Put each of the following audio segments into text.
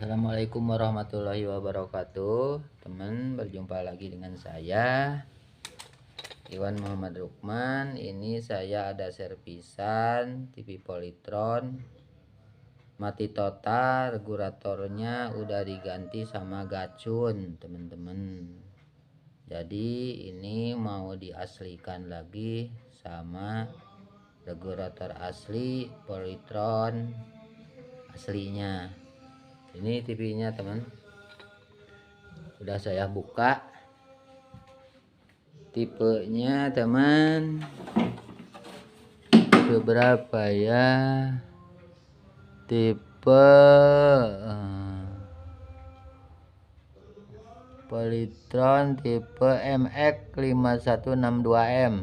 Assalamualaikum warahmatillahi wabarakatuh. Teman, berjumpa lagi dengan saya Iwan Muhammad Rukman. Ini saya ada servisan TV Polytron mati total, regulatornya udah diganti sama gacun teman-teman. Jadi ini mau diaslikan lagi sama regulator asli Polytron aslinya. Ini TV-nya teman, udah saya buka. Tipenya teman, tipe berapa ya? Tipe Polytron tipe MX5162M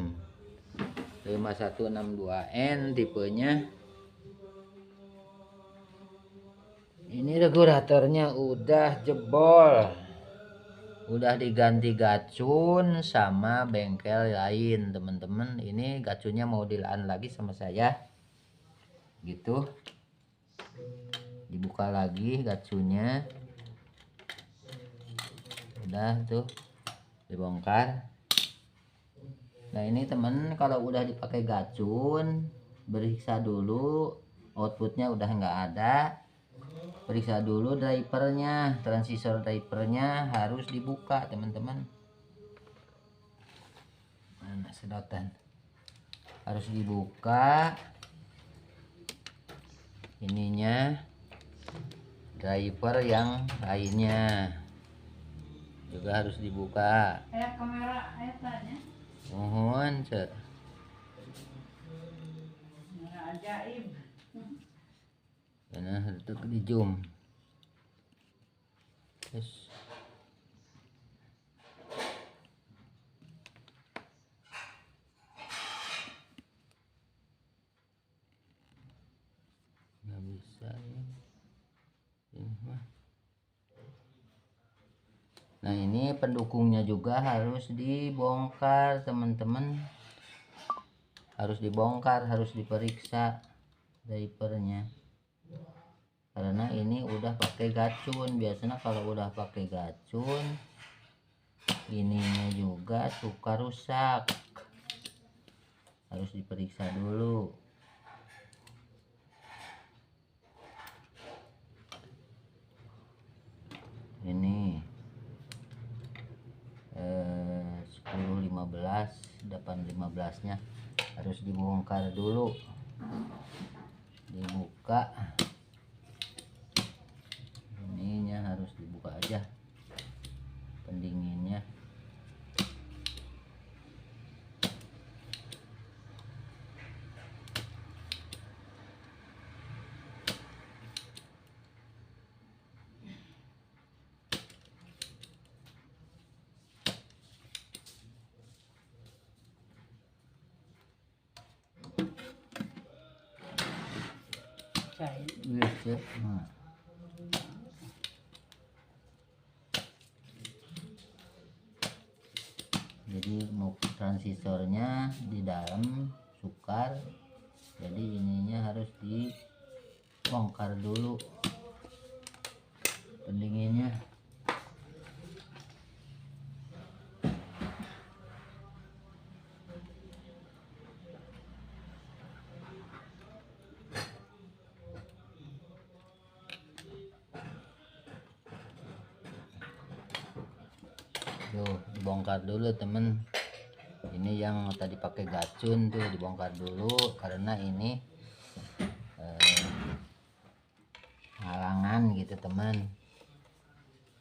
5162N tipenya. Ini regulatornya udah jebol, udah diganti gacun sama bengkel lain teman-teman. Ini gacunnya mau dilaan lagi sama saya gitu. Dibuka lagi gacunnya, udah tuh dibongkar. Nah ini teman, kalau udah dipakai gacun, periksa dulu outputnya udah nggak ada. Periksa dulu drivernya, transistor drivernya harus dibuka teman-teman. Mana sedotan, harus dibuka ininya. Driver yang lainnya juga harus dibuka. Kamera tanya. Mohon Kamera ajaib. karena itu di zoom. Terus nggak bisa ya. Nah ini pendukungnya juga harus dibongkar teman-teman, harus dibongkar, harus diperiksa drivernya, karena ini udah pakai gacun. Biasanya kalau udah pakai gacun ininya juga suka rusak, harus diperiksa dulu. Ini 10 15 8 15 nya harus dibongkar dulu, dibuka ininya, harus dibuka aja pendinginnya. Nah. Jadi mau transistornya di dalam sukar, jadi ininya harus dibongkar dulu pendinginnya. Tuh dibongkar dulu temen. Ini yang tadi pakai gacun tuh dibongkar dulu, karena ini halangan gitu teman,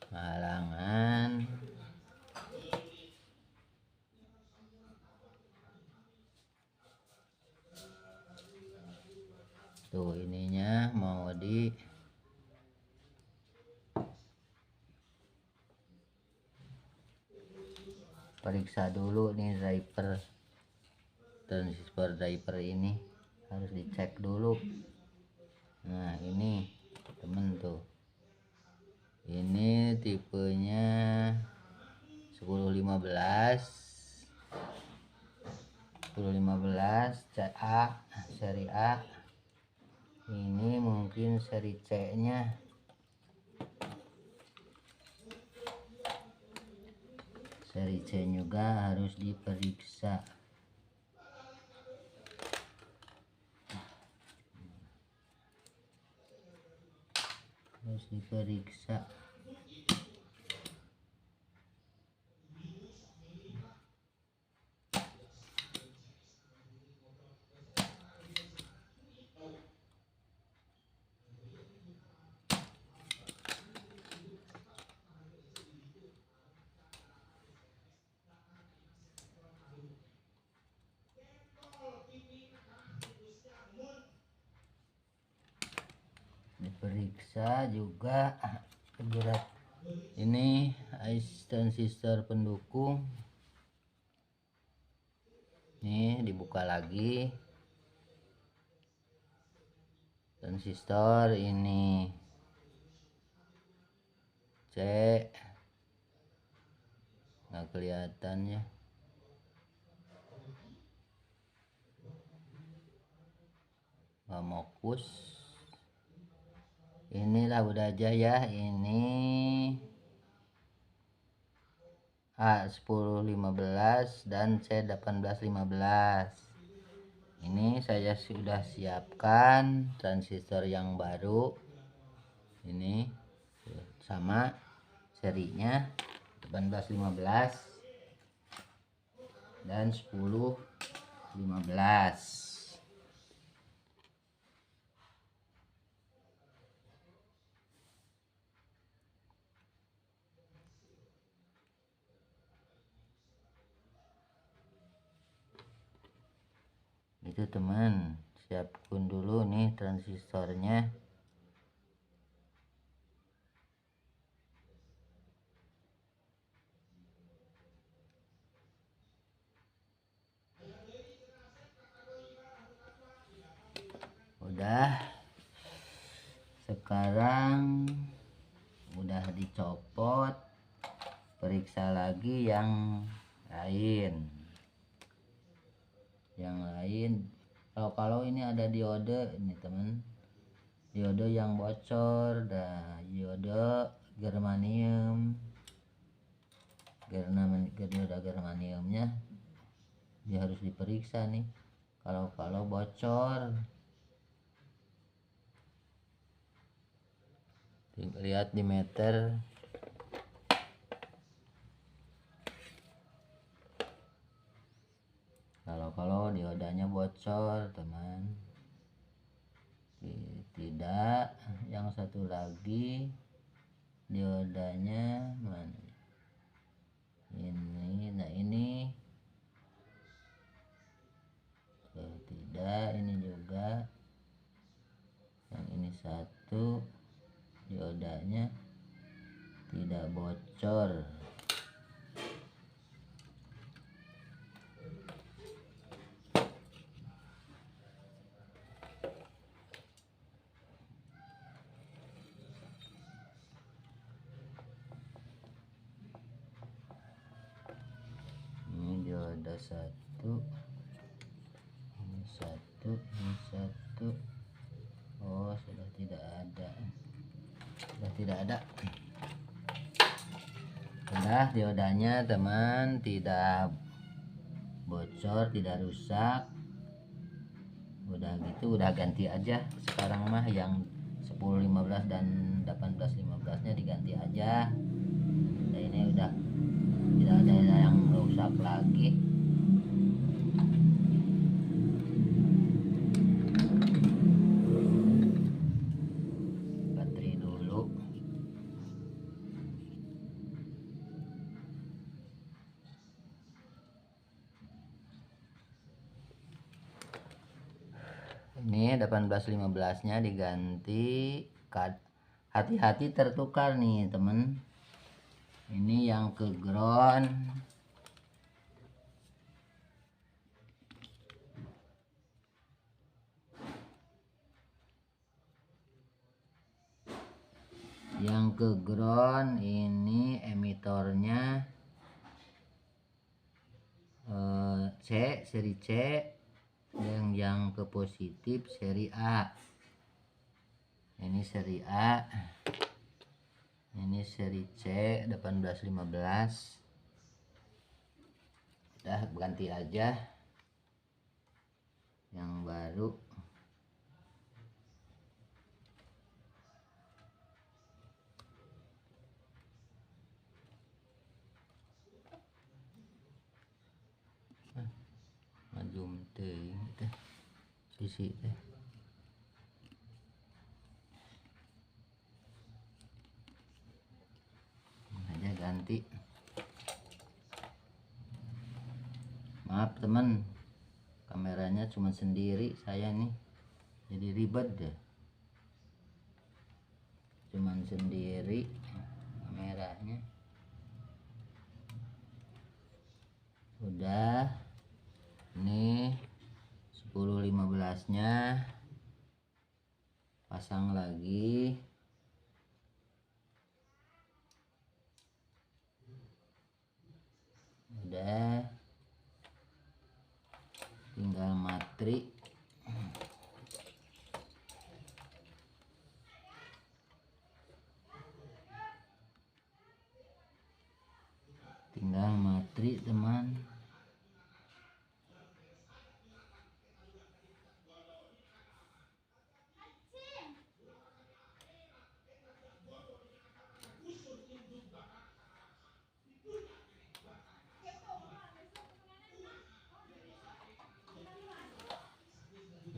halangan. Tuh ininya mau periksa dulu nih driver, transistor driver ini harus dicek dulu. Nah ini temen tuh, ini tipenya 1015 CA, seri A. Ini mungkin seri C nya Seri C juga harus diperiksa. Harus diperiksa. Diperiksa juga berat. Ini transistor pendukung. Nih dibuka lagi. Transistor ini C, nggak kelihatan ya. Nggak fokus. Inilah udah aja ya. Ini A1015 dan C1815. Ini saya sudah siapkan transistor yang baru. Ini sama serinya 1815 dan 1015. Itu teman, siapkan dulu nih transistornya. Udah, sekarang udah dicopot, periksa lagi yang lain. Kalau ini ada diode ini teman, diode yang bocor, dan diode germanium, diode germaniumnya dia harus diperiksa nih. Kalau bocor, lihat di meter. Kalau diodanya bocor teman, tidak. Yang satu lagi diodanya mana ini? Nah ini tidak, ini juga. Yang ini satu diodanya tidak bocor. Ini dioda satu, ini satu, ini satu. Oh, sudah tidak ada. Udah diodanya teman, tidak bocor, tidak rusak. Udah gitu, udah ganti aja. Sekarang mah yang 1015 dan 1815 nya diganti aja. Nah, ini udah tidak ada yang rusak lagi. Baterai dulu. Ini 1815 nya diganti. Hati-hati tertukar nih temen. Ini yang ke ground, ini emitornya C, seri C. Yang ke positif seri A. Ini seri A, ini seri C 1815. Udah ganti aja yang baru. Maju teuing teh sisi teh. Aja ganti. Maaf teman, kameranya cuma sendiri saya nih, jadi ribet deh. Cuman sendiri kameranya. Udah, ini 10-15 nya pasang lagi. Udah, tinggal matri. Tinggal matri teman.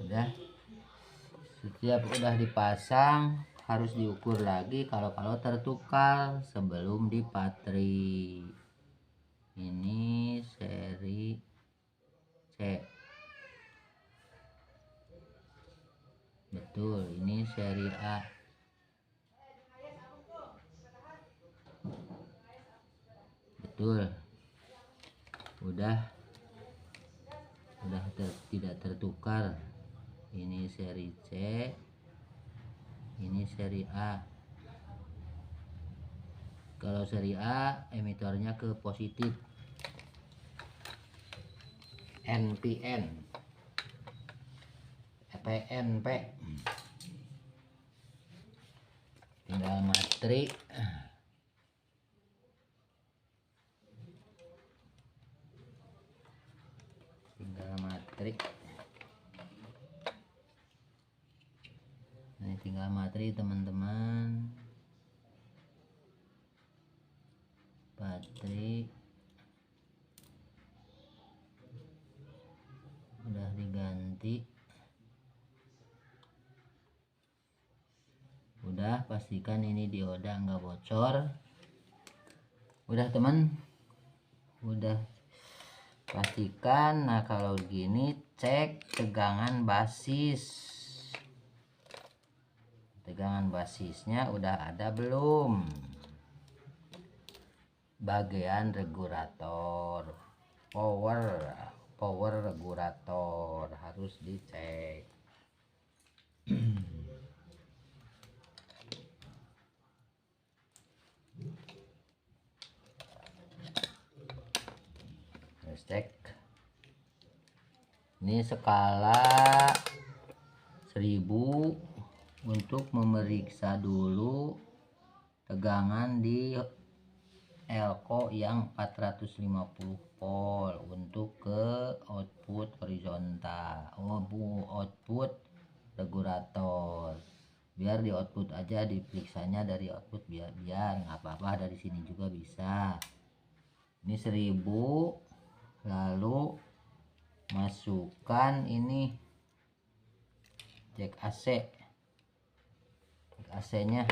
Udah, setiap udah dipasang harus diukur lagi kalau tertukar sebelum dipatri. Ini seri C, betul. Ini seri A, betul. Udah tidak tertukar. Ini seri C, ini seri A. Kalau seri A emitornya ke positif, NPN, PNP. Tinggal matri. Ini tinggal matri teman-teman. Baterai udah diganti. Udah, pastikan ini dioda nggak bocor. Udah teman, udah pastikan. Nah kalau gini cek tegangan basis. Tegangan basisnya udah ada belum? Bagian regulator, power regulator harus dicek. Cek. Ini skala 1000 untuk memeriksa dulu tegangan di elko yang 450 volt untuk ke output horizontal, output regulator. Biar di output aja, diperiksanya dari output, biar nggak apa-apa dari sini juga bisa. Ini 1000, lalu masukkan ini cek AC nya.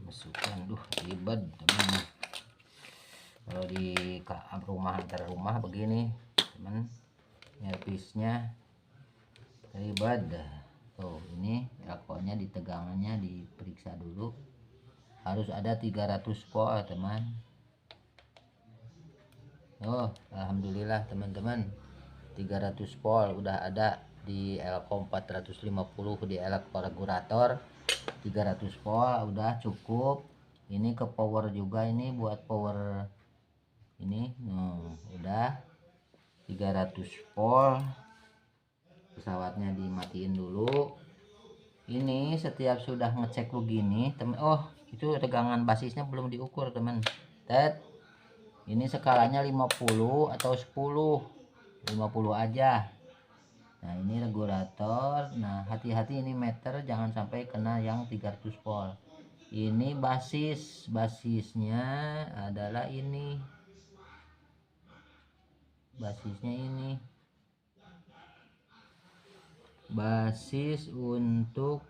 Masukkan, ribet teman. Kalau di rumah antar rumah begini teman, nyerpisnya ribet. Tuh, ini elkonya di tegangannya diperiksa dulu, harus ada 300 volt teman. Oh, alhamdulillah teman-teman, 300 volt udah ada di elko 450, di elko regulator 300 volt udah cukup. Ini ke power juga, ini buat power ini. Udah 300 volt. Pesawatnya dimatiin dulu. Ini setiap sudah ngecek begini teman, oh itu tegangan basisnya belum diukur teman. Ini skalanya 50 atau 10, 50 aja. Nah ini regulator. Nah hati-hati ini meter jangan sampai kena yang 300 volt. Ini basisnya adalah ini, basisnya ini basis untuk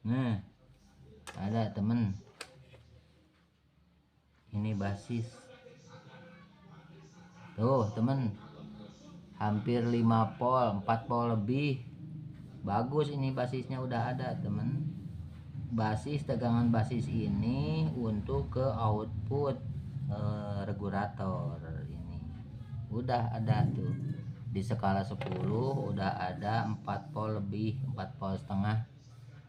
nah ada temen, ini basis tuh temen, hampir 5 volt, 4 volt lebih. Bagus ini basisnya udah ada temen. Basis, tegangan basis ini untuk ke output regulator ini udah ada tuh di skala 10, udah ada 4 volt lebih, 4 volt setengah,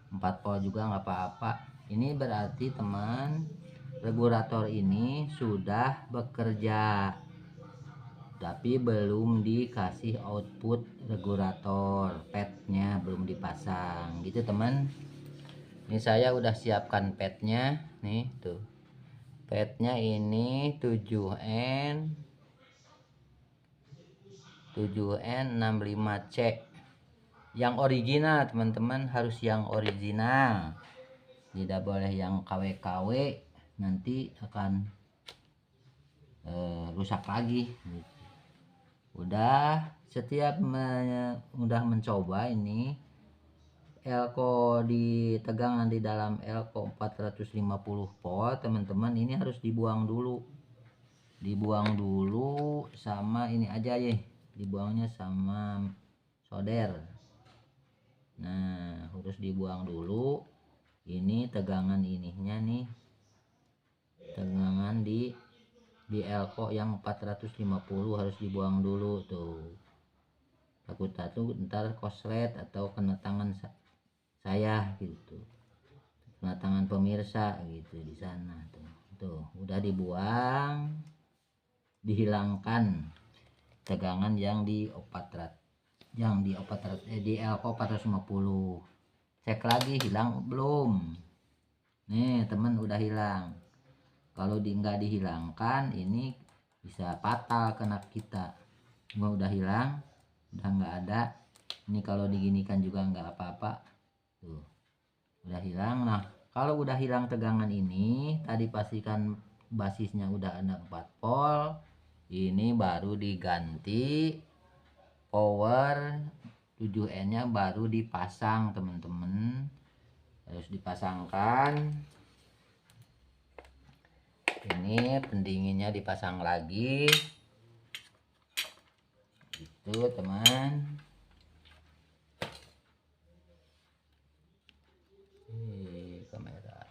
4 volt juga nggak apa-apa. Ini berarti teman, regulator ini sudah bekerja tapi belum dikasih output regulator, padnya belum dipasang gitu teman. Ini saya udah siapkan padnya nih tuh, padnya ini 7N 65C yang original teman-teman, harus yang original, tidak boleh yang KW-KW, nanti akan rusak lagi. Udah setiap udah mencoba ini elko di tegangan di dalam elko 450 volt teman-teman, ini harus dibuang dulu, sama ini aja ya, dibuangnya sama solder. Nah harus dibuang dulu, ini tegangan ininya nih, tegangan di elko yang 450 harus dibuang dulu tuh, takut ntar koslet atau kena tangan saya gitu, kena tangan pemirsa gitu di sana tuh udah dibuang, dihilangkan tegangan yang di di elko 450. Cek lagi hilang belum, nih temen udah hilang. Kalau nggak dihilangkan ini bisa fatal kena kita. Udah hilang, udah nggak ada. Ini kalau diginikan juga nggak apa-apa tuh, udah hilang. Nah kalau udah hilang tegangan ini, tadi pastikan basisnya udah ada 4 volt, ini baru diganti power 7N nya, baru dipasang teman-teman, harus dipasangkan. Ini pendinginnya dipasang lagi itu teman. Kamera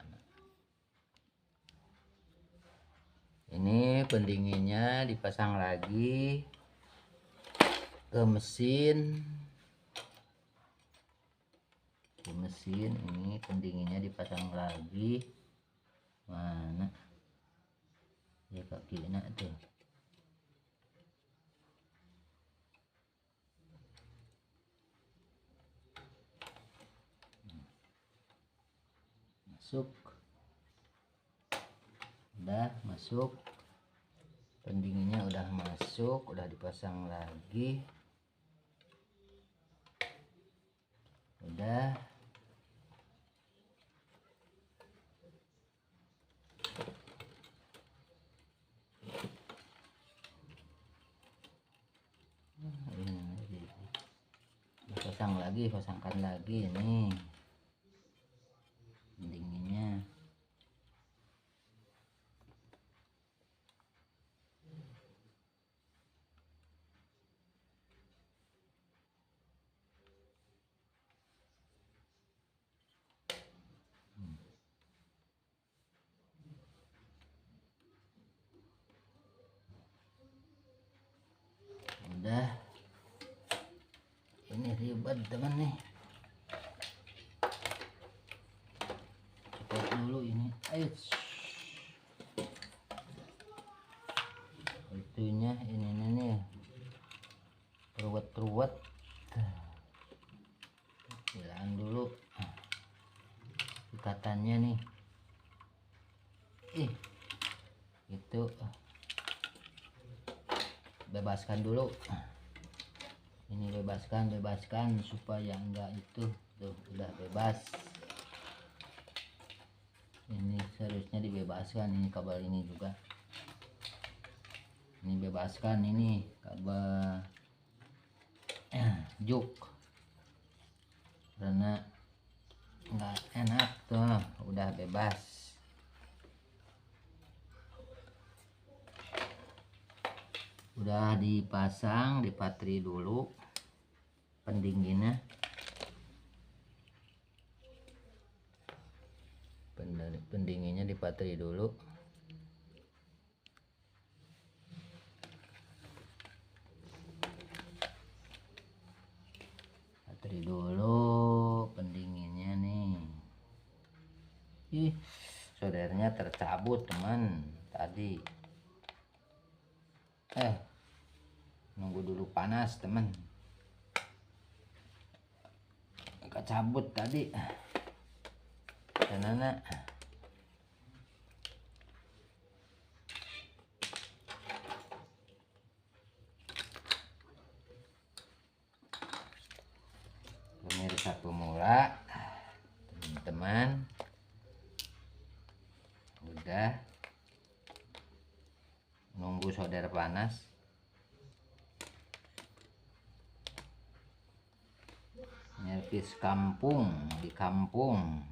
ini pendinginnya dipasang lagi ke mesin. Ini pendinginnya dipasang lagi, mana ya kaki enak tuh. Masuk, udah masuk, pendinginnya udah masuk, udah dipasang lagi, udah. Pasangkan lagi nih pendinginnya. Udah, ini ribet teman nih. Ayo. Itunya ini nih ruwet hilang dulu ikatannya nih. Itu bebaskan dulu. Ini bebaskan supaya enggak itu tuh udah bebas. Ini seharusnya dibebaskan, ini kabel ini juga. Ini bebaskan ini kabel juk karena nggak enak tuh udah bebas. Udah dipasang, dipatri dulu pendinginnya. Pendinginnya dipatri dulu. Patri dulu pendinginnya nih. Soldernya tercabut teman tadi. Nunggu dulu panas teman. Kecabut tadi. Karena pemirsa pemula, teman-teman, udah nunggu solder panas. Nyervis kampung di kampung,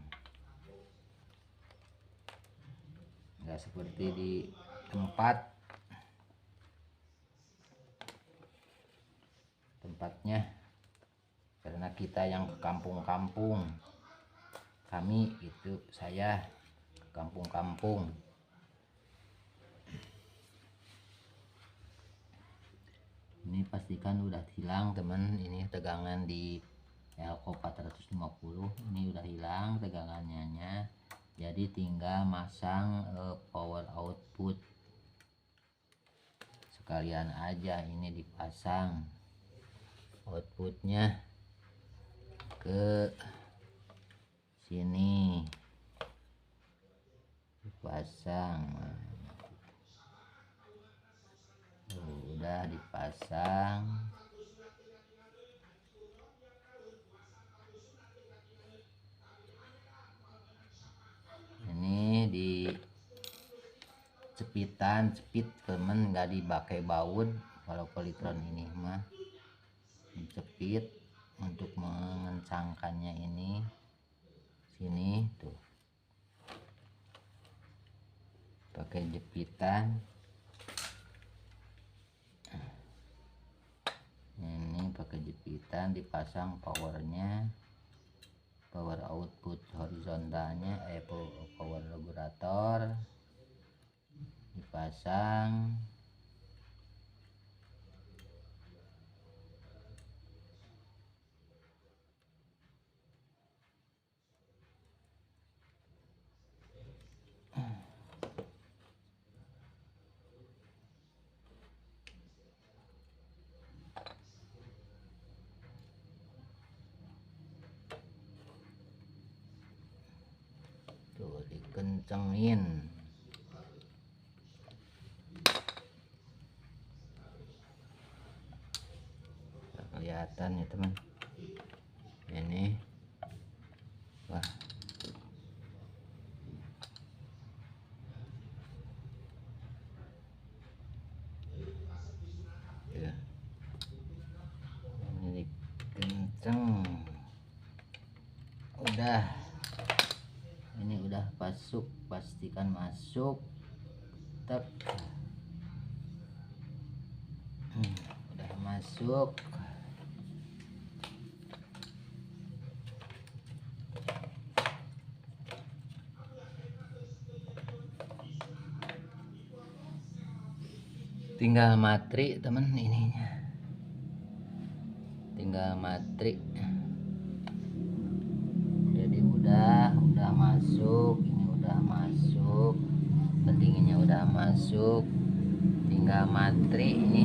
nggak seperti di tempatnya, karena kita yang ke kampung-kampung, kami itu saya ke kampung-kampung. Ini pastikan udah hilang teman, ini tegangan di Elco 450 ini udah hilang tegangannya, jadi tinggal masang power output sekalian aja. Ini dipasang outputnya ke sini, dipasang. Udah dipasang. Ini di cepitan, cepit temen, nggak dipakai baut. Kalau polytron ini mah dicepit untuk mengencangkannya. Ini sini tuh pakai jepitan. Ini pakai jepitan, dipasang powernya, power output horizontalnya, power regulator dipasang. Tuh dikencengin. Kelihatan ya teman, ini wah ya, ini dikenceng. Udah, ini udah masuk, pastikan masuk. Tek. Udah masuk. Tinggal matri temen, ininya tinggal matri. Jadi udah masuk, ini udah masuk, pendinginnya udah masuk, tinggal matri. Ini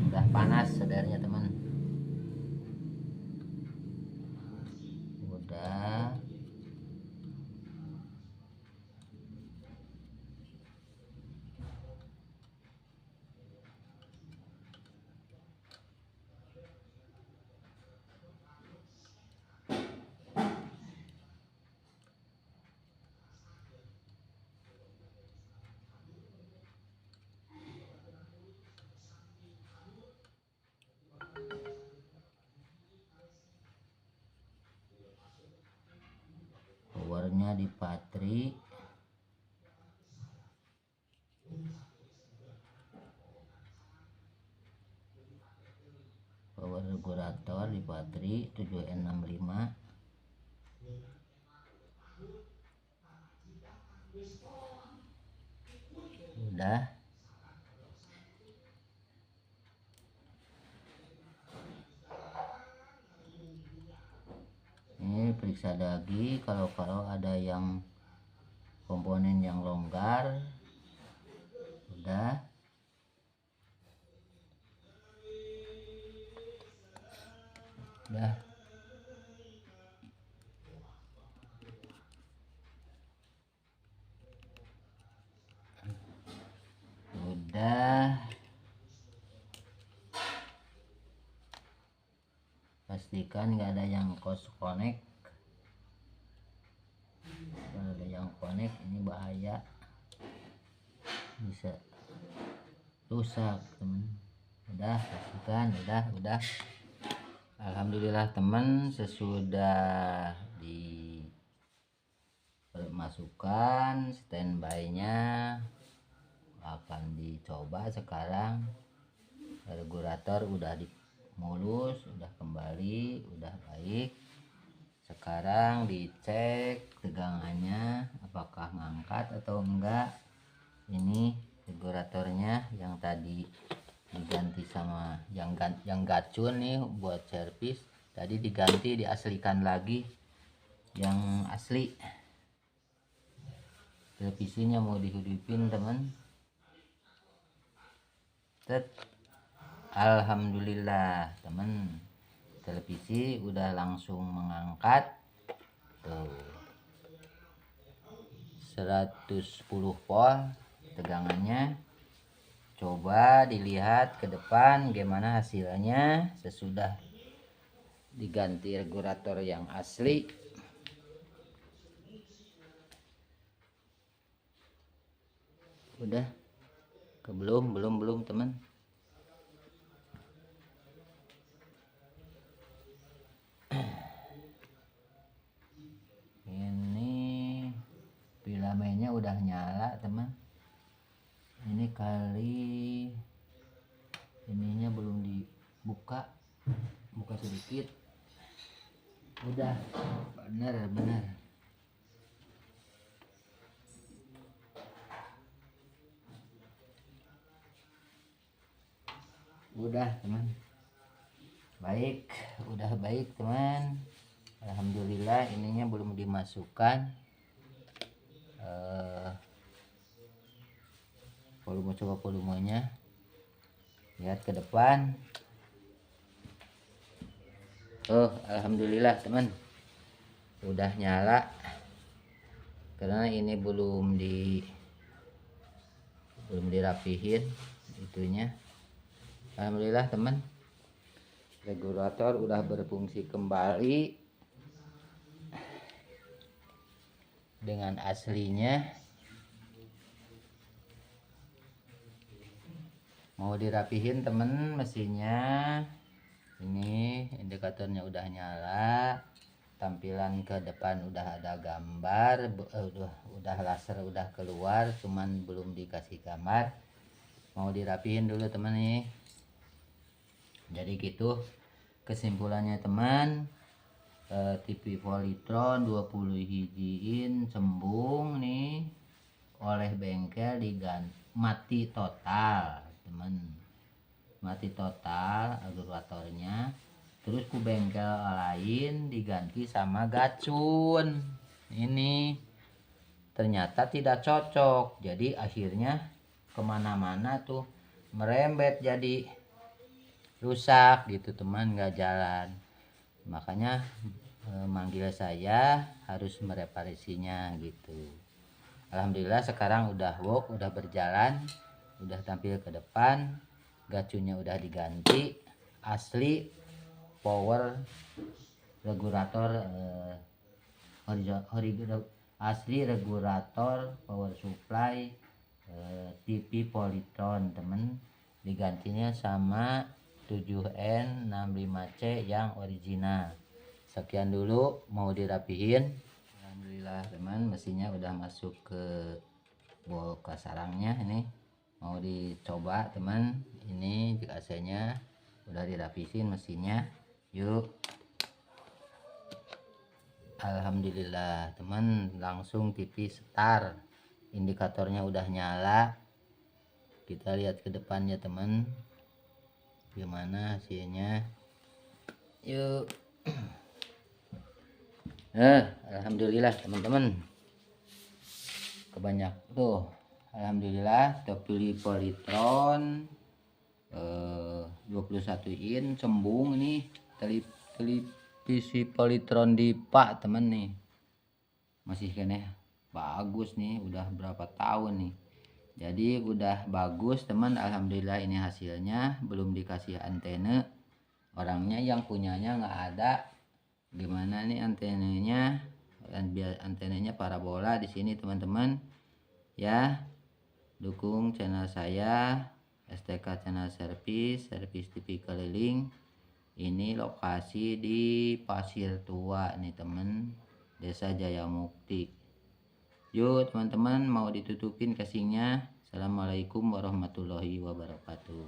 udah panas sadarnya teman, udah. Powernya di patri, power regulator di patri 7N65. Udah. Ini periksa lagi kalau ada yang komponen yang longgar. Udah. Udah. Udah. Pastikan nggak ada yang connect. Kalau ada yang connect ini bahaya, bisa rusak teman. Udah, pastikan. Udah. Alhamdulillah teman, sesudah dimasukkan standby-nya akan dicoba sekarang. Regulator udah mulus, udah kembali, udah baik. Sekarang dicek tegangannya apakah ngangkat atau enggak. Ini regulatornya yang tadi diganti sama yang gacun nih buat servis, tadi diganti, diaslikan lagi yang asli. Televisinya mau dihidupin teman. Alhamdulillah teman, televisi udah langsung mengangkat tuh 110 volt tegangannya. Coba dilihat ke depan gimana hasilnya sesudah diganti regulator yang asli. Udah ke belum teman. Ini filamennya udah nyala teman. Ini kali ininya belum dibuka, buka sedikit. Udah bener. Udah teman, baik, udah baik teman. Alhamdulillah ininya belum dimasukkan. Coba volumenya, lihat ke depan. Alhamdulillah teman, udah nyala. Karena ini belum dirapihin itunya. Alhamdulillah teman, regulator udah berfungsi kembali dengan aslinya. Mau dirapihin temen mesinnya. Ini indikatornya udah nyala, tampilan ke depan udah ada gambar, udah laser udah keluar, cuman belum dikasih gambar. Mau dirapihin dulu teman nih. Jadi gitu kesimpulannya teman. TV Polytron 20 hijiin sembung nih oleh bengkel diganti, mati total teman, mati total regulatornya. Terus ku bengkel lain diganti sama gacun. Ini ternyata tidak cocok, jadi akhirnya kemana-mana tuh merembet, jadi rusak gitu teman, nggak jalan. Makanya manggil saya harus mereparasinya gitu. Alhamdulillah sekarang udah work, udah berjalan, udah tampil ke depan, gacunya udah diganti, asli power regulator, asli regulator power supply TV Polytron temen, digantinya sama 7N65C yang original. Sekian dulu, mau dirapihin. Alhamdulillah teman, mesinnya udah masuk ke sarangnya. Ini mau dicoba teman, ini AC nya udah dirapihin mesinnya, yuk. Alhamdulillah teman, langsung TV start, indikatornya udah nyala. Kita lihat ke depannya teman, gimana hasilnya, yuk. Alhamdulillah teman-teman, kebanyak tuh. Alhamdulillah TV Polytron 21 in cembung nih, televisi Polytron di Pak temen nih, masih kene bagus nih, udah berapa tahun nih, jadi udah bagus teman. Alhamdulillah ini hasilnya, belum dikasih antena, orangnya yang punyanya nggak ada. Gimana nih antenanya, biar antenanya parabola di sini teman-teman ya. Dukung channel saya, STK Channel Service TV keliling. Ini lokasi di Pasir Tua nih temen, Desa Jayamukti. Yuk teman-teman, mau ditutupin casingnya. Assalamualaikum warahmatullahi wabarakatuh.